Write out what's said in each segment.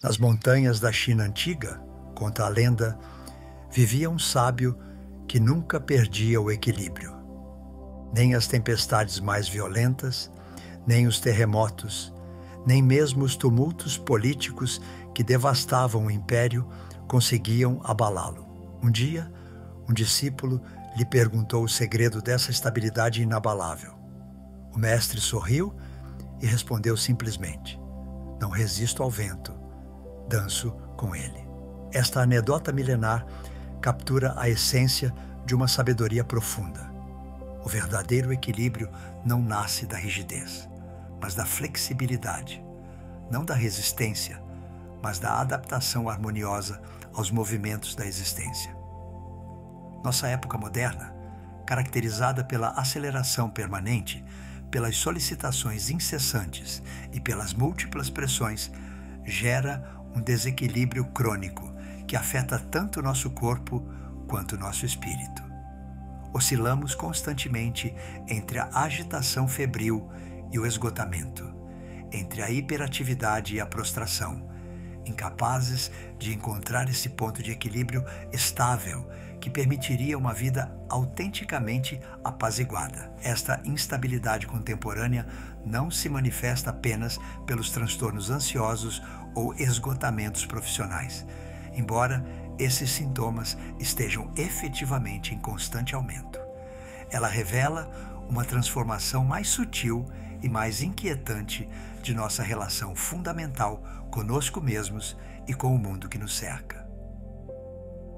Nas montanhas da China antiga, conta a lenda, vivia um sábio que nunca perdia o equilíbrio. Nem as tempestades mais violentas, nem os terremotos, nem mesmo os tumultos políticos que devastavam o império conseguiam abalá-lo. Um dia, um discípulo lhe perguntou o segredo dessa estabilidade inabalável. O mestre sorriu e respondeu simplesmente: "Não resisto ao vento, danço com ele." Esta anedota milenar captura a essência de uma sabedoria profunda. O verdadeiro equilíbrio não nasce da rigidez, mas da flexibilidade, não da resistência, mas da adaptação harmoniosa aos movimentos da existência. Nossa época moderna, caracterizada pela aceleração permanente, pelas solicitações incessantes e pelas múltiplas pressões, gera um desequilíbrio crônico que afeta tanto nosso corpo quanto nosso espírito. Oscilamos constantemente entre a agitação febril e o esgotamento, entre a hiperatividade e a prostração, incapazes de encontrar esse ponto de equilíbrio estável que permitiria uma vida autenticamente apaziguada. Esta instabilidade contemporânea não se manifesta apenas pelos transtornos ansiosos ou esgotamentos profissionais, embora esses sintomas estejam efetivamente em constante aumento. Ela revela uma transformação mais sutil e mais inquietante de nossa relação fundamental conosco mesmos e com o mundo que nos cerca.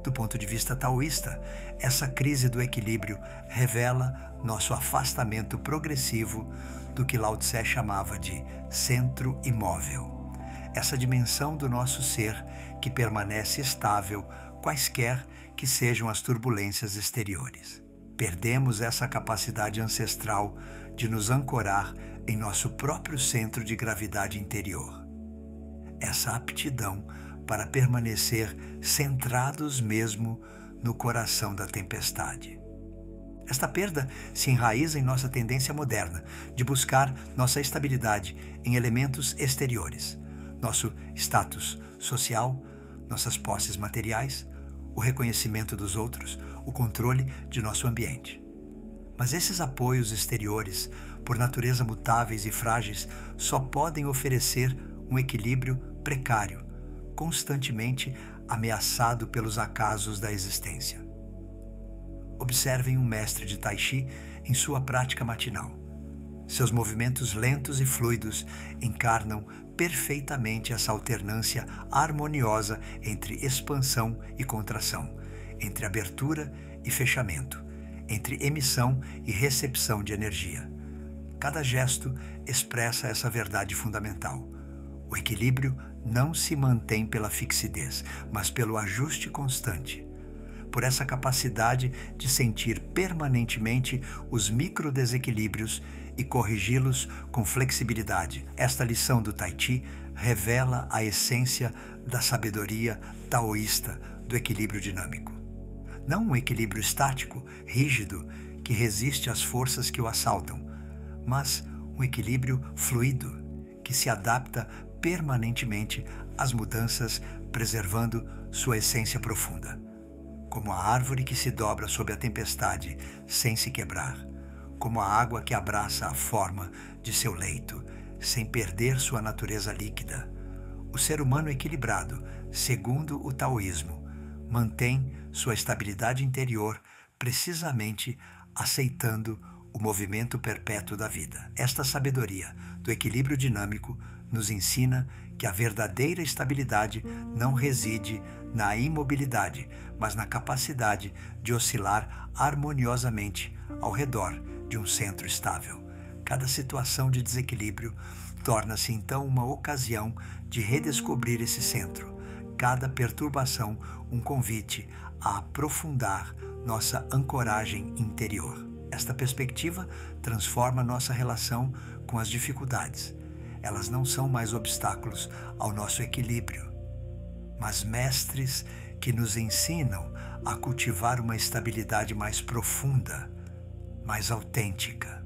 Do ponto de vista taoísta, essa crise do equilíbrio revela nosso afastamento progressivo do que Lao Tse chamava de centro imóvel. Essa dimensão do nosso ser que permanece estável, quaisquer que sejam as turbulências exteriores. Perdemos essa capacidade ancestral de nos ancorar em nosso próprio centro de gravidade interior. Essa aptidão para permanecer centrados mesmo no coração da tempestade. Esta perda se enraiza em nossa tendência moderna de buscar nossa estabilidade em elementos exteriores, nosso status social, nossas posses materiais, o reconhecimento dos outros, o controle de nosso ambiente. Mas esses apoios exteriores, por natureza mutáveis e frágeis, só podem oferecer um equilíbrio precário, constantemente ameaçado pelos acasos da existência. Observem um mestre de Tai Chi em sua prática matinal. Seus movimentos lentos e fluidos encarnam perfeitamente essa alternância harmoniosa entre expansão e contração, entre abertura e fechamento, entre emissão e recepção de energia. Cada gesto expressa essa verdade fundamental. O equilíbrio não se mantém pela fixidez, mas pelo ajuste constante, por essa capacidade de sentir permanentemente os microdesequilíbrios e corrigi-los com flexibilidade. Esta lição do Tai Chi revela a essência da sabedoria taoísta do equilíbrio dinâmico. Não um equilíbrio estático, rígido, que resiste às forças que o assaltam, mas um equilíbrio fluido, que se adapta permanentemente às mudanças, preservando sua essência profunda. Como a árvore que se dobra sob a tempestade sem se quebrar, como a água que abraça a forma de seu leito, sem perder sua natureza líquida. O ser humano equilibrado, segundo o taoísmo, mantém sua estabilidade interior precisamente aceitando o movimento perpétuo da vida. Esta sabedoria do equilíbrio dinâmico nos ensina que a verdadeira estabilidade não reside na imobilidade, mas na capacidade de oscilar harmoniosamente ao redor de um centro estável. Cada situação de desequilíbrio torna-se então uma ocasião de redescobrir esse centro. Cada perturbação um convite a aprofundar nossa ancoragem interior. Esta perspectiva transforma nossa relação com as dificuldades. Elas não são mais obstáculos ao nosso equilíbrio, mas mestres que nos ensinam a cultivar uma estabilidade mais profunda, mais autêntica.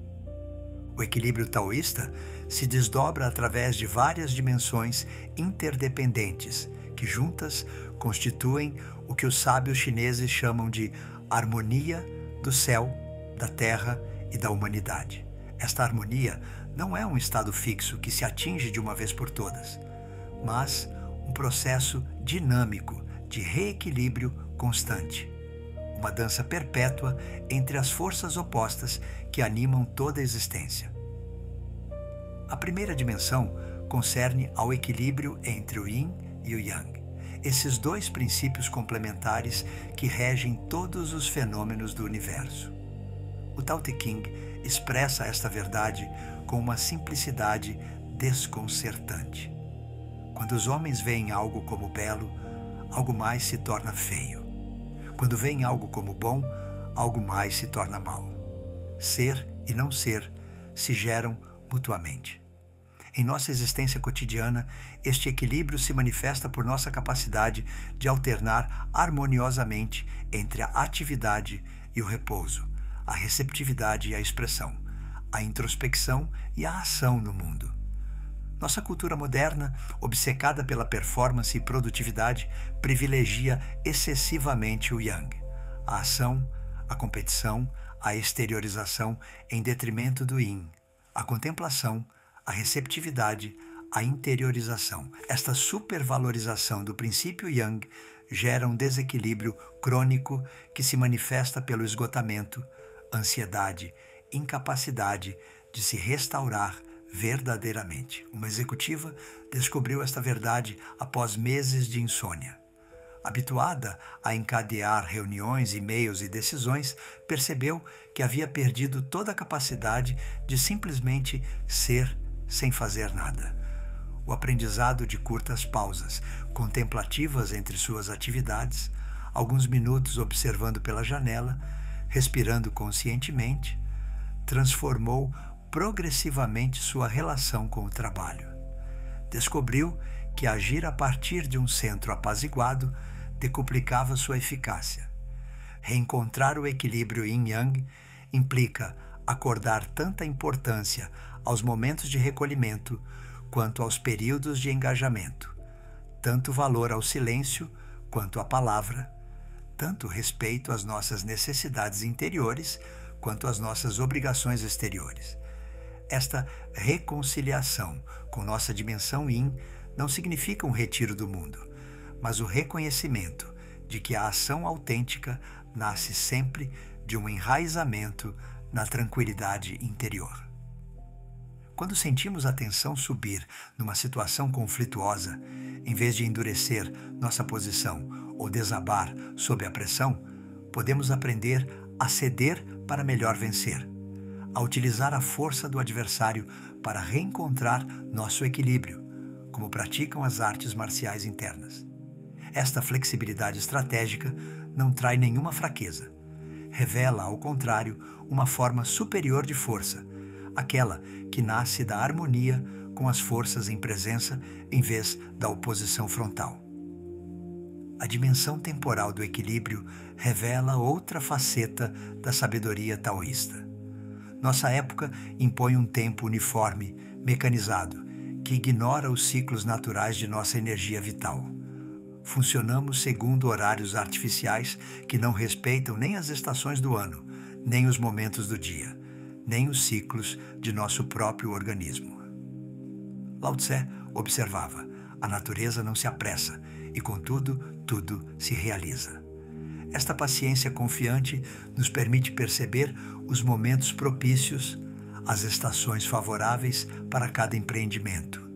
O equilíbrio taoísta se desdobra através de várias dimensões interdependentes que juntas constituem o que os sábios chineses chamam de harmonia do céu, da terra e da humanidade. Esta harmonia não é um estado fixo que se atinge de uma vez por todas, mas um processo dinâmico de reequilíbrio constante. Uma dança perpétua entre as forças opostas que animam toda a existência. A primeira dimensão concerne ao equilíbrio entre o Yin e o Yang, esses dois princípios complementares que regem todos os fenômenos do universo. O Tao Te Ching expressa esta verdade com uma simplicidade desconcertante. Quando os homens veem algo como belo, algo mais se torna feio. Quando veem algo como bom, algo mais se torna mal. Ser e não ser se geram mutuamente. Em nossa existência cotidiana, este equilíbrio se manifesta por nossa capacidade de alternar harmoniosamente entre a atividade e o repouso, a receptividade e a expressão, a introspecção e a ação no mundo. Nossa cultura moderna, obcecada pela performance e produtividade, privilegia excessivamente o Yang, a ação, a competição, a exteriorização em detrimento do Yin, a contemplação, a receptividade, a interiorização. Esta supervalorização do princípio Yang gera um desequilíbrio crônico que se manifesta pelo esgotamento, ansiedade, incapacidade de se restaurar verdadeiramente. Uma executiva descobriu esta verdade após meses de insônia. Habituada a encadear reuniões, e-mails e decisões, percebeu que havia perdido toda a capacidade de simplesmente ser sem fazer nada. O aprendizado de curtas pausas, contemplativas entre suas atividades, alguns minutos observando pela janela, respirando conscientemente, transformou progressivamente sua relação com o trabalho. Descobriu que agir a partir de um centro apaziguado decuplicava sua eficácia. Reencontrar o equilíbrio yin-yang implica acordar tanta importância aos momentos de recolhimento quanto aos períodos de engajamento, tanto valor ao silêncio quanto à palavra, tanto respeito às nossas necessidades interiores quanto às nossas obrigações exteriores. Esta reconciliação com nossa dimensão Yin não significa um retiro do mundo, mas o reconhecimento de que a ação autêntica nasce sempre de um enraizamento na tranquilidade interior. Quando sentimos a tensão subir numa situação conflituosa, em vez de endurecer nossa posição ou desabar sob a pressão, podemos aprender a ceder para melhor vencer, a utilizar a força do adversário para reencontrar nosso equilíbrio, como praticam as artes marciais internas. Esta flexibilidade estratégica não trai nenhuma fraqueza. Revela, ao contrário, uma forma superior de força, aquela que nasce da harmonia com as forças em presença em vez da oposição frontal. A dimensão temporal do equilíbrio revela outra faceta da sabedoria taoísta. Nossa época impõe um tempo uniforme, mecanizado, que ignora os ciclos naturais de nossa energia vital. Funcionamos segundo horários artificiais que não respeitam nem as estações do ano, nem os momentos do dia, nem os ciclos de nosso próprio organismo. Lao Tse observava: a natureza não se apressa e, contudo, tudo se realiza. Esta paciência confiante nos permite perceber os momentos propícios, as estações favoráveis para cada empreendimento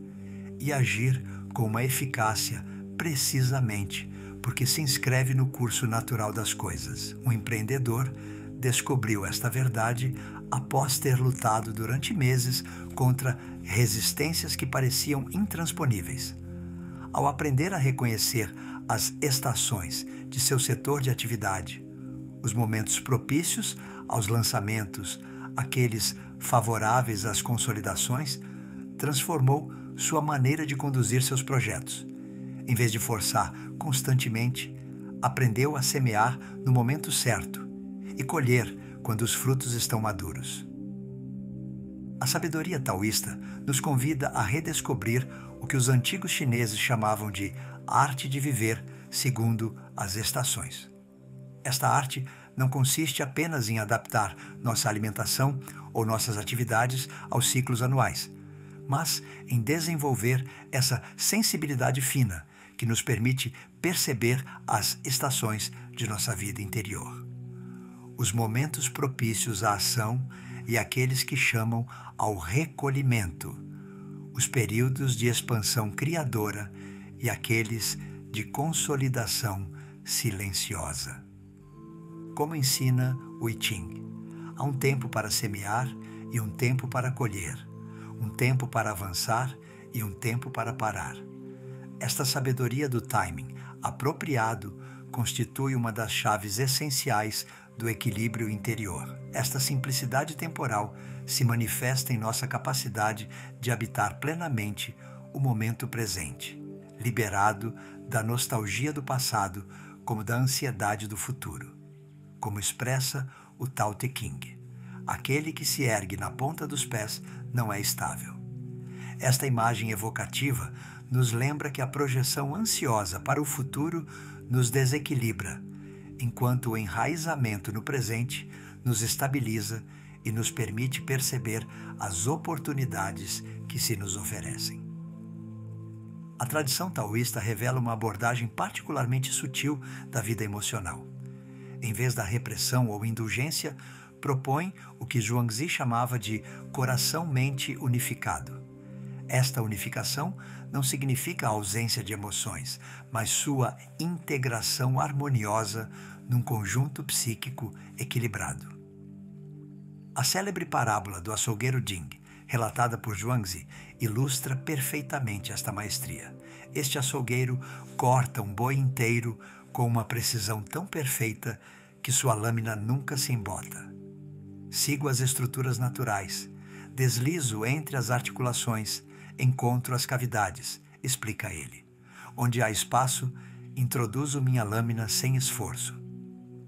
e agir com uma eficácia precisamente porque se inscreve no curso natural das coisas. Um empreendedor descobriu esta verdade após ter lutado durante meses contra resistências que pareciam intransponíveis. Ao aprender a reconhecer as estações de seu setor de atividade, os momentos propícios aos lançamentos, aqueles favoráveis às consolidações, transformou sua maneira de conduzir seus projetos. Em vez de forçar constantemente, aprendeu a semear no momento certo e colher quando os frutos estão maduros. A sabedoria taoísta nos convida a redescobrir o que os antigos chineses chamavam de arte de viver segundo as estações. Esta arte não consiste apenas em adaptar nossa alimentação ou nossas atividades aos ciclos anuais, mas em desenvolver essa sensibilidade fina que nos permite perceber as estações de nossa vida interior. Os momentos propícios à ação e aqueles que chamam ao recolhimento, os períodos de expansão criadora e aqueles de consolidação silenciosa. Como ensina o I Ching, há um tempo para semear e um tempo para colher, um tempo para avançar e um tempo para parar. Esta sabedoria do timing apropriado constitui uma das chaves essenciais do equilíbrio interior. Esta simplicidade temporal se manifesta em nossa capacidade de habitar plenamente o momento presente, liberado da nostalgia do passado como da ansiedade do futuro. Como expressa o Tao Te Ching, aquele que se ergue na ponta dos pés não é estável. Esta imagem evocativa nos lembra que a projeção ansiosa para o futuro nos desequilibra, enquanto o enraizamento no presente nos estabiliza e nos permite perceber as oportunidades que se nos oferecem. A tradição taoísta revela uma abordagem particularmente sutil da vida emocional. Em vez da repressão ou indulgência, propõe o que Zhuangzi chamava de coração-mente unificado. Esta unificação não significa a ausência de emoções, mas sua integração harmoniosa num conjunto psíquico equilibrado. A célebre parábola do açougueiro Jing, relatada por Zhuangzi, ilustra perfeitamente esta maestria. Este açougueiro corta um boi inteiro com uma precisão tão perfeita que sua lâmina nunca se embota. Sigo as estruturas naturais, deslizo entre as articulações, encontro as cavidades, explica ele. Onde há espaço, introduzo minha lâmina sem esforço.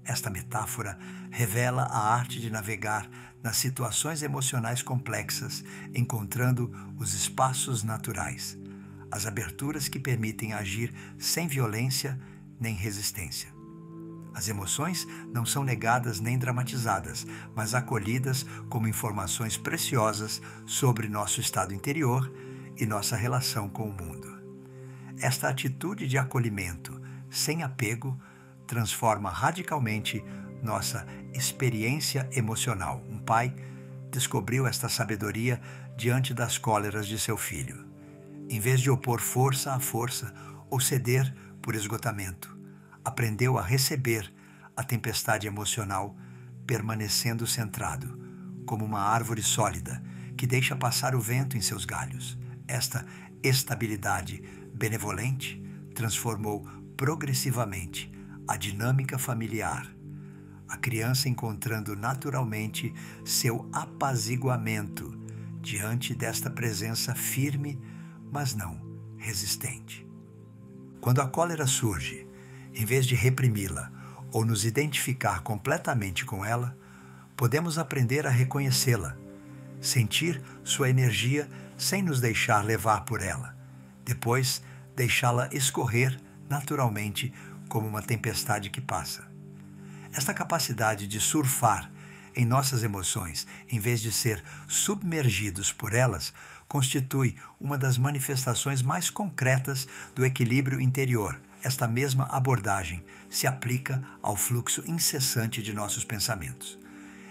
Esta metáfora revela a arte de navegar nas situações emocionais complexas, encontrando os espaços naturais, as aberturas que permitem agir sem violência nem resistência. As emoções não são negadas nem dramatizadas, mas acolhidas como informações preciosas sobre nosso estado interior e nossa relação com o mundo. Esta atitude de acolhimento, sem apego, transforma radicalmente nossa experiência emocional. Um pai descobriu esta sabedoria diante das cóleras de seu filho. Em vez de opor força à força ou ceder por esgotamento, aprendeu a receber a tempestade emocional, permanecendo centrado, como uma árvore sólida que deixa passar o vento em seus galhos. Esta estabilidade benevolente transformou progressivamente a dinâmica familiar, a criança encontrando naturalmente seu apaziguamento diante desta presença firme, mas não resistente. Quando a cólera surge, em vez de reprimi-la ou nos identificar completamente com ela, podemos aprender a reconhecê-la, sentir sua energia sem nos deixar levar por ela, depois deixá-la escorrer naturalmente como uma tempestade que passa. Esta capacidade de surfar em nossas emoções, em vez de ser submergidos por elas, constitui uma das manifestações mais concretas do equilíbrio interior. Esta mesma abordagem se aplica ao fluxo incessante de nossos pensamentos.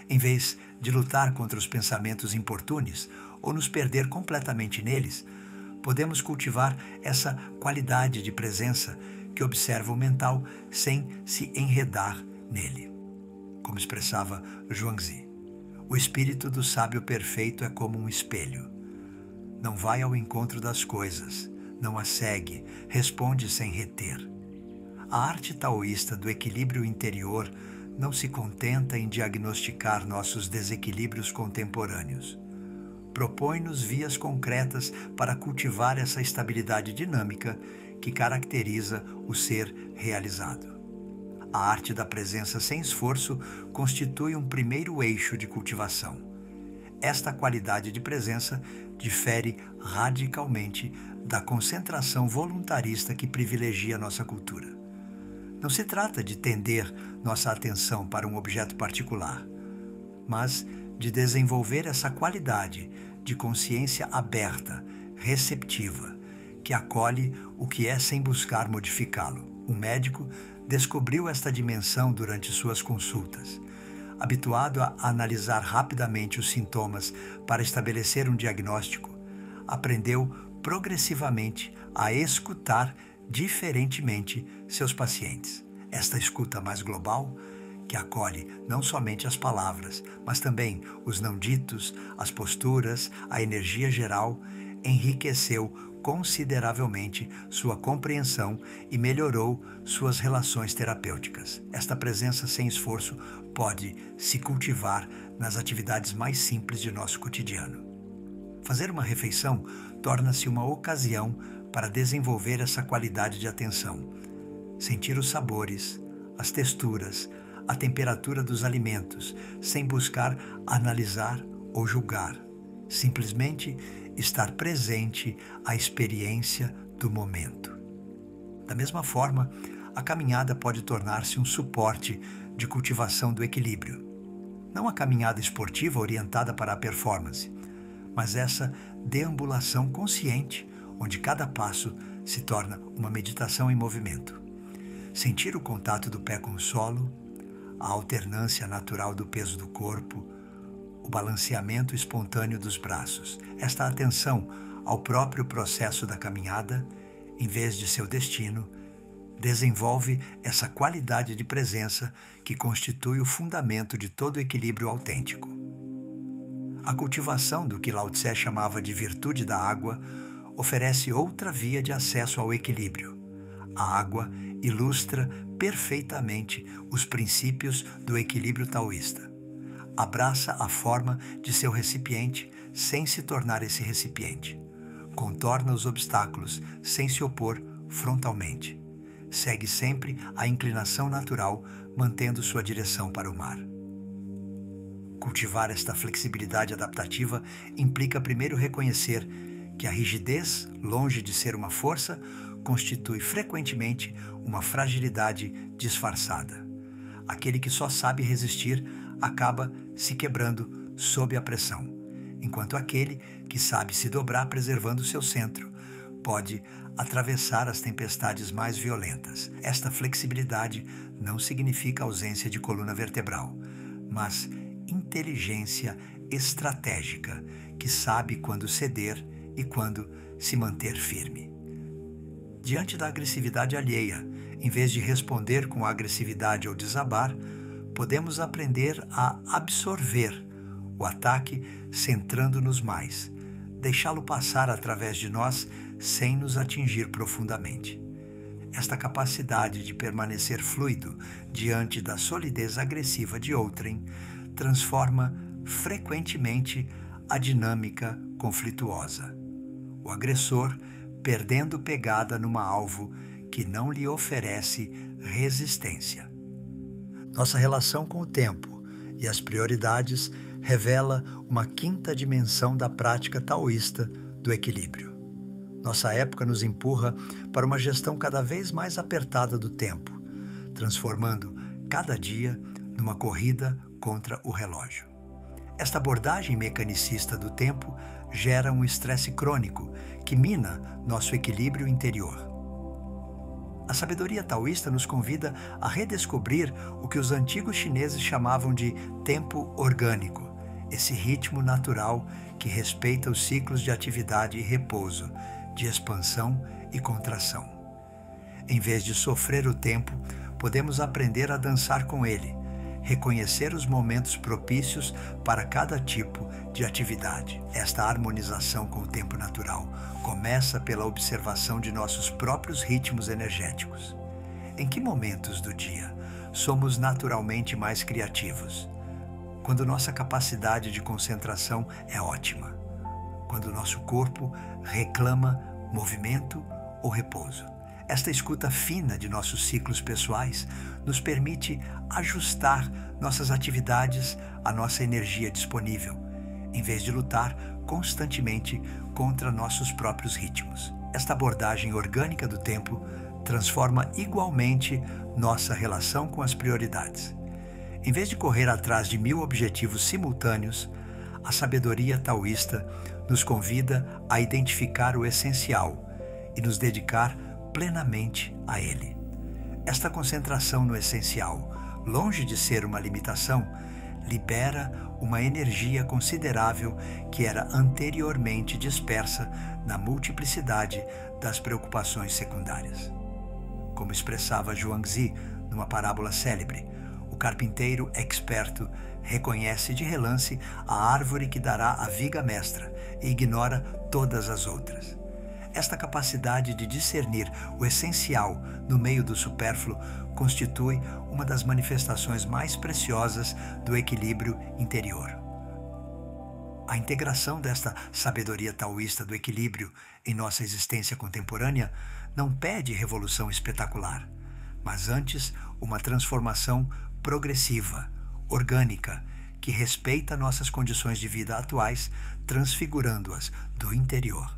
Em vez de lutar contra os pensamentos importunes ou nos perder completamente neles, podemos cultivar essa qualidade de presença que observa o mental sem se enredar nele. Como expressava Zhuangzi, o espírito do sábio perfeito é como um espelho. Não vai ao encontro das coisas, não as segue, responde sem reter. A arte taoísta do equilíbrio interior não se contenta em diagnosticar nossos desequilíbrios contemporâneos. Propõe-nos vias concretas para cultivar essa estabilidade dinâmica que caracteriza o ser realizado. A arte da presença sem esforço constitui um primeiro eixo de cultivação. Esta qualidade de presença difere radicalmente da concentração voluntarista que privilegia nossa cultura. Não se trata de tender nossa atenção para um objeto particular, mas de desenvolver essa qualidade de consciência aberta, receptiva, que acolhe o que é sem buscar modificá-lo. Um médico descobriu esta dimensão durante suas consultas. Habituado a analisar rapidamente os sintomas para estabelecer um diagnóstico, aprendeu progressivamente a escutar diferentemente seus pacientes. Esta escuta mais global, que acolhe não somente as palavras, mas também os não ditos, as posturas, a energia geral, enriqueceu consideravelmente sua compreensão e melhorou suas relações terapêuticas. Esta presença sem esforço pode se cultivar nas atividades mais simples de nosso cotidiano. Fazer uma refeição torna-se uma ocasião para desenvolver essa qualidade de atenção. Sentir os sabores, as texturas, a temperatura dos alimentos, sem buscar analisar ou julgar. Simplesmente estar presente à experiência do momento. Da mesma forma, a caminhada pode tornar-se um suporte de cultivação do equilíbrio. Não a caminhada esportiva orientada para a performance, mas essa deambulação consciente, onde cada passo se torna uma meditação em movimento. Sentir o contato do pé com o solo, a alternância natural do peso do corpo, o balanceamento espontâneo dos braços. Esta atenção ao próprio processo da caminhada, em vez de seu destino, desenvolve essa qualidade de presença que constitui o fundamento de todo equilíbrio autêntico. A cultivação do que Lao Tse chamava de virtude da água oferece outra via de acesso ao equilíbrio. A água ilustra perfeitamente os princípios do equilíbrio taoísta. Abraça a forma de seu recipiente sem se tornar esse recipiente. Contorna os obstáculos sem se opor frontalmente. Segue sempre a inclinação natural, mantendo sua direção para o mar. Cultivar esta flexibilidade adaptativa implica primeiro reconhecer que a rigidez, longe de ser uma força, constitui frequentemente uma fragilidade disfarçada. Aquele que só sabe resistir acaba se quebrando sob a pressão, enquanto aquele que sabe se dobrar preservando seu centro pode atravessar as tempestades mais violentas. Esta flexibilidade não significa ausência de coluna vertebral, mas inteligência estratégica que sabe quando ceder e quando se manter firme. Diante da agressividade alheia, em vez de responder com agressividade ou desabar, podemos aprender a absorver o ataque centrando-nos mais, deixá-lo passar através de nós sem nos atingir profundamente. Esta capacidade de permanecer fluido diante da solidez agressiva de outrem transforma frequentemente a dinâmica conflituosa. O agressor perdendo pegada numa alvo que não lhe oferece resistência. Nossa relação com o tempo e as prioridades revela uma quinta dimensão da prática taoísta do equilíbrio. Nossa época nos empurra para uma gestão cada vez mais apertada do tempo, transformando cada dia numa corrida contra o relógio. Esta abordagem mecanicista do tempo gera um estresse crônico que mina nosso equilíbrio interior. A sabedoria taoísta nos convida a redescobrir o que os antigos chineses chamavam de tempo orgânico, esse ritmo natural que respeita os ciclos de atividade e repouso, de expansão e contração. Em vez de sofrer o tempo, podemos aprender a dançar com ele, reconhecer os momentos propícios para cada tipo de atividade. Esta harmonização com o tempo natural começa pela observação de nossos próprios ritmos energéticos. Em que momentos do dia somos naturalmente mais criativos? Quando nossa capacidade de concentração é ótima. Quando nosso corpo reclama movimento ou repouso. Esta escuta fina de nossos ciclos pessoais nos permite ajustar nossas atividades à nossa energia disponível, em vez de lutar constantemente contra nossos próprios ritmos. Esta abordagem orgânica do tempo transforma igualmente nossa relação com as prioridades. Em vez de correr atrás de 1000 objetivos simultâneos, a sabedoria taoísta nos convida a identificar o essencial e nos dedicar plenamente a ele. Esta concentração no essencial, longe de ser uma limitação, libera uma energia considerável que era anteriormente dispersa na multiplicidade das preocupações secundárias. Como expressava Zhuangzi numa parábola célebre, o carpinteiro experto reconhece de relance a árvore que dará a viga mestra e ignora todas as outras. Esta capacidade de discernir o essencial no meio do supérfluo constitui uma das manifestações mais preciosas do equilíbrio interior. A integração desta sabedoria taoísta do equilíbrio em nossa existência contemporânea não pede revolução espetacular, mas antes uma transformação progressiva, orgânica, que respeita nossas condições de vida atuais, transfigurando-as do interior.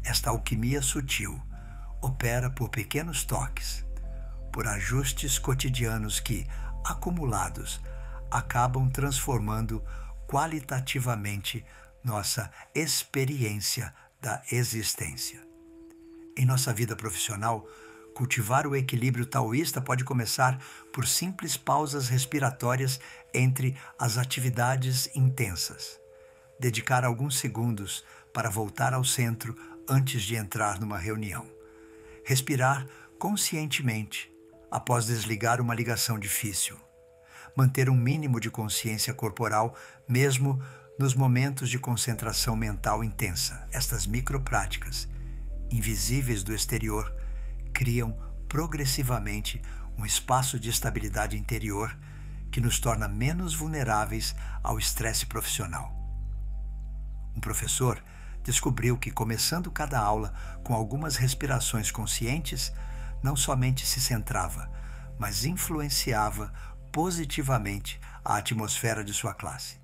Esta alquimia sutil opera por pequenos toques, por ajustes cotidianos que, acumulados, acabam transformando qualitativamente nossa experiência da existência. Em nossa vida profissional, cultivar o equilíbrio taoísta pode começar por simples pausas respiratórias entre as atividades intensas. Dedicar alguns segundos para voltar ao centro antes de entrar numa reunião. Respirar conscientemente após desligar uma ligação difícil. Manter um mínimo de consciência corporal mesmo nos momentos de concentração mental intensa. Estas micropráticas, invisíveis do exterior, criam progressivamente um espaço de estabilidade interior que nos torna menos vulneráveis ao estresse profissional. Um professor descobriu que, começando cada aula com algumas respirações conscientes, não somente se centrava, mas influenciava positivamente a atmosfera de sua classe.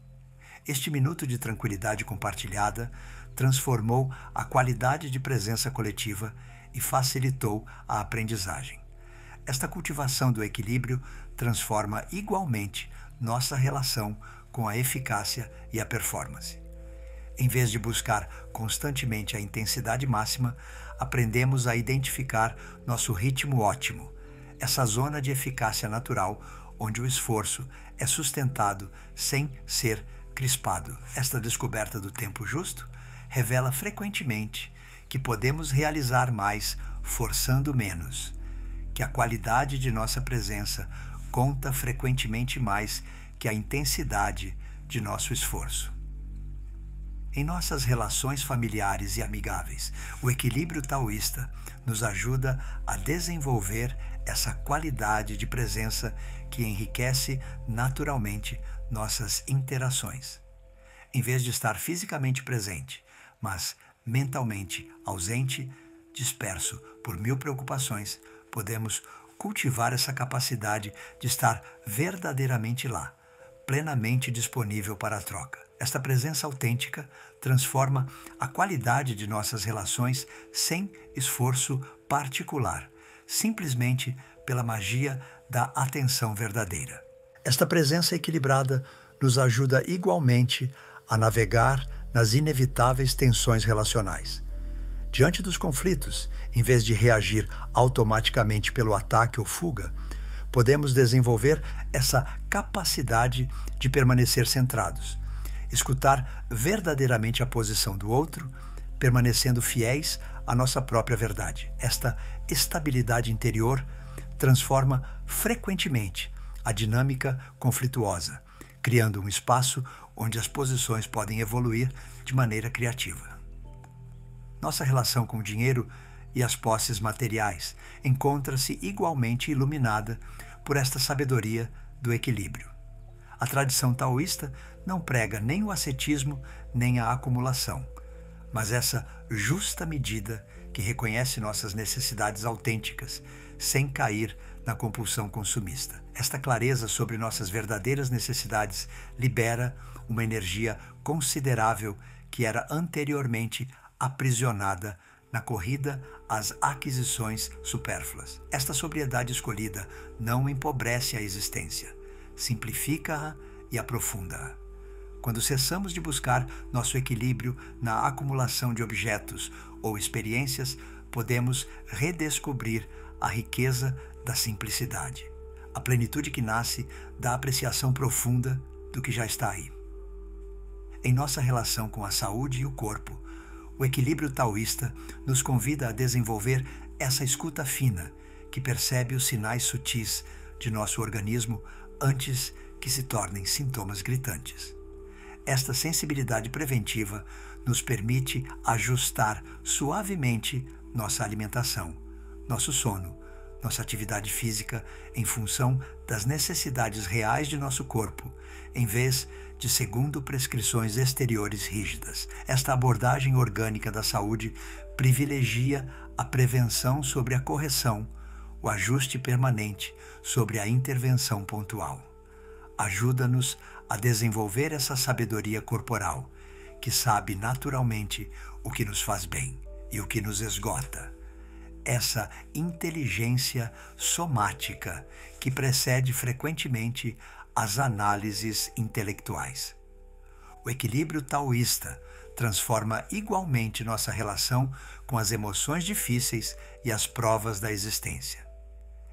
Este minuto de tranquilidade compartilhada transformou a qualidade de presença coletiva e facilitou a aprendizagem. Esta cultivação do equilíbrio transforma igualmente nossa relação com a eficácia e a performance. Em vez de buscar constantemente a intensidade máxima, aprendemos a identificar nosso ritmo ótimo, essa zona de eficácia natural onde o esforço é sustentado sem ser crispado. Esta descoberta do tempo justo revela frequentemente que podemos realizar mais forçando menos, que a qualidade de nossa presença conta frequentemente mais que a intensidade de nosso esforço. Em nossas relações familiares e amigáveis, o equilíbrio taoísta nos ajuda a desenvolver essa qualidade de presença que enriquece naturalmente nossas interações. Em vez de estar fisicamente presente, mas mentalmente ausente, disperso por 1000 preocupações, podemos cultivar essa capacidade de estar verdadeiramente lá, plenamente disponível para a troca. Esta presença autêntica transforma a qualidade de nossas relações sem esforço particular, simplesmente pela magia da atenção verdadeira. Esta presença equilibrada nos ajuda igualmente a navegar nas inevitáveis tensões relacionais. Diante dos conflitos, em vez de reagir automaticamente pelo ataque ou fuga, podemos desenvolver essa capacidade de permanecer centrados, escutar verdadeiramente a posição do outro, permanecendo fiéis à nossa própria verdade. Esta estabilidade interior transforma frequentemente a dinâmica conflituosa, criando um espaço onde as posições podem evoluir de maneira criativa. Nossa relação com o dinheiro e as posses materiais encontra-se igualmente iluminada por esta sabedoria do equilíbrio. A tradição taoísta não prega nem o ascetismo nem a acumulação, mas essa justa medida que reconhece nossas necessidades autênticas, sem cair na compulsão consumista. Esta clareza sobre nossas verdadeiras necessidades libera uma energia considerável que era anteriormente aprisionada na corrida às aquisições supérfluas. Esta sobriedade escolhida não empobrece a existência, simplifica-a e aprofunda-a. Quando cessamos de buscar nosso equilíbrio na acumulação de objetos ou experiências, podemos redescobrir a riqueza da simplicidade, a plenitude que nasce da apreciação profunda do que já está aí. Em nossa relação com a saúde e o corpo, o equilíbrio taoísta nos convida a desenvolver essa escuta fina que percebe os sinais sutis de nosso organismo antes que se tornem sintomas gritantes. Esta sensibilidade preventiva nos permite ajustar suavemente nossa alimentação, nosso sono, nossa atividade física em função das necessidades reais de nosso corpo, em vez de segundo prescrições exteriores rígidas. Esta abordagem orgânica da saúde privilegia a prevenção sobre a correção, o ajuste permanente sobre a intervenção pontual. Ajuda-nos a desenvolver essa sabedoria corporal, que sabe naturalmente o que nos faz bem e o que nos esgota. Essa inteligência somática que precede frequentemente as análises intelectuais. O equilíbrio taoísta transforma igualmente nossa relação com as emoções difíceis e as provas da existência.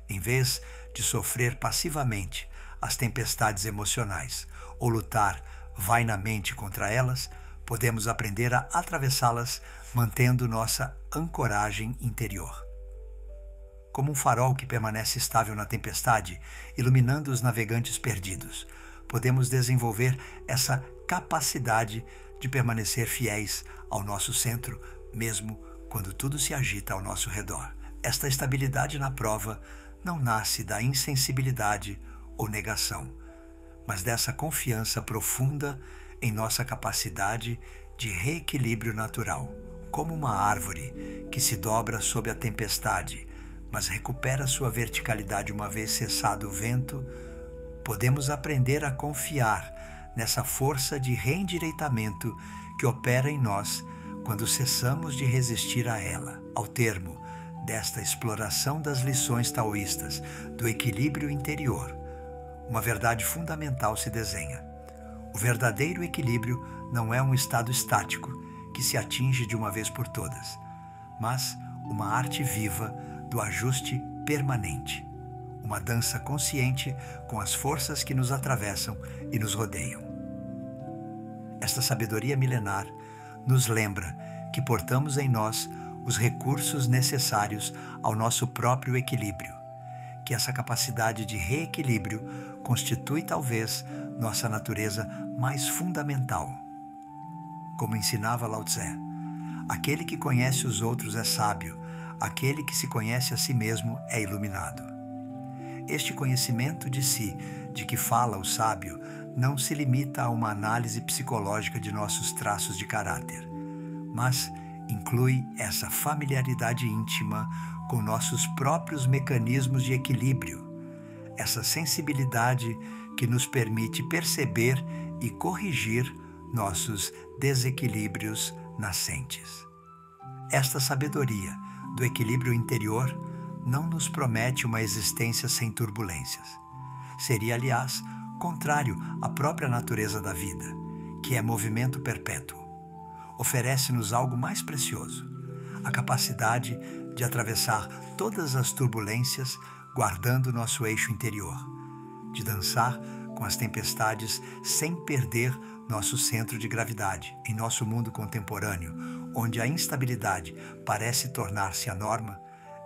Em vez de sofrer passivamente as tempestades emocionais ou lutar vainamente contra elas, podemos aprender a atravessá-las mantendo nossa ancoragem interior. Como um farol que permanece estável na tempestade, iluminando os navegantes perdidos, podemos desenvolver essa capacidade de permanecer fiéis ao nosso centro, mesmo quando tudo se agita ao nosso redor. Esta estabilidade na prova não nasce da insensibilidade ou negação, mas dessa confiança profunda em nossa capacidade de reequilíbrio natural, como uma árvore que se dobra sob a tempestade, mas recupera sua verticalidade uma vez cessado o vento. Podemos aprender a confiar nessa força de reendireitamento que opera em nós quando cessamos de resistir a ela. Ao termo desta exploração das lições taoístas do equilíbrio interior, uma verdade fundamental se desenha. O verdadeiro equilíbrio não é um estado estático que se atinge de uma vez por todas, mas uma arte viva do ajuste permanente, uma dança consciente com as forças que nos atravessam e nos rodeiam. Esta sabedoria milenar nos lembra que portamos em nós os recursos necessários ao nosso próprio equilíbrio, que essa capacidade de reequilíbrio constitui talvez nossa natureza mais fundamental. Como ensinava Lao Tse, aquele que conhece os outros é sábio, aquele que se conhece a si mesmo é iluminado. Este conhecimento de si, de que fala o sábio, não se limita a uma análise psicológica de nossos traços de caráter, mas inclui essa familiaridade íntima com nossos próprios mecanismos de equilíbrio, essa sensibilidade que nos permite perceber e corrigir nossos desequilíbrios nascentes. Esta sabedoria do equilíbrio interior não nos promete uma existência sem turbulências. Seria, aliás, contrário à própria natureza da vida, que é movimento perpétuo. Oferece-nos algo mais precioso, a capacidade de atravessar todas as turbulências guardando nosso eixo interior, de dançar com as tempestades sem perder nosso centro de gravidade. Em nosso mundo contemporâneo, onde a instabilidade parece tornar-se a norma,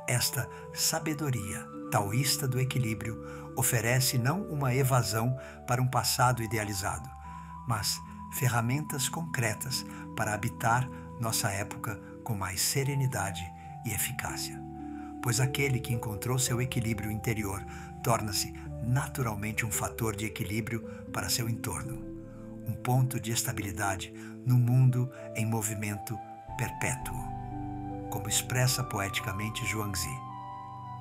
esta sabedoria taoísta do equilíbrio oferece não uma evasão para um passado idealizado, mas ferramentas concretas para habitar nossa época com mais serenidade e eficácia. Pois aquele que encontrou seu equilíbrio interior torna-se naturalmente um fator de equilíbrio para seu entorno, um ponto de estabilidade no mundo em movimento perpétuo. como expressa poeticamente Zhuangzi.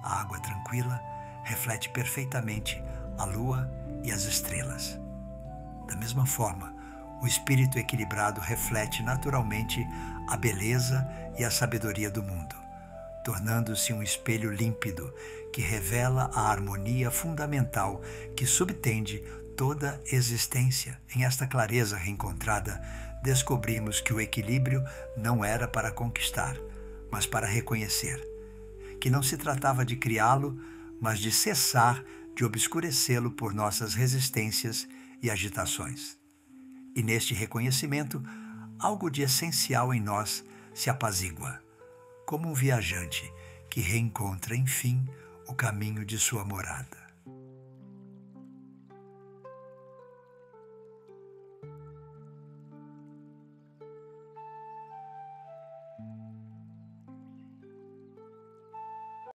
A água tranquila reflete perfeitamente a lua e as estrelas. Da mesma forma, o espírito equilibrado reflete naturalmente a beleza e a sabedoria do mundo, tornando-se um espelho límpido que revela a harmonia fundamental que subtende toda existência. Em esta clareza reencontrada, descobrimos que o equilíbrio não era para conquistar, mas para reconhecer, que não se tratava de criá-lo, mas de cessar de obscurecê-lo por nossas resistências e agitações. E neste reconhecimento, algo de essencial em nós se apazigua, como um viajante que reencontra, enfim, o caminho de sua morada.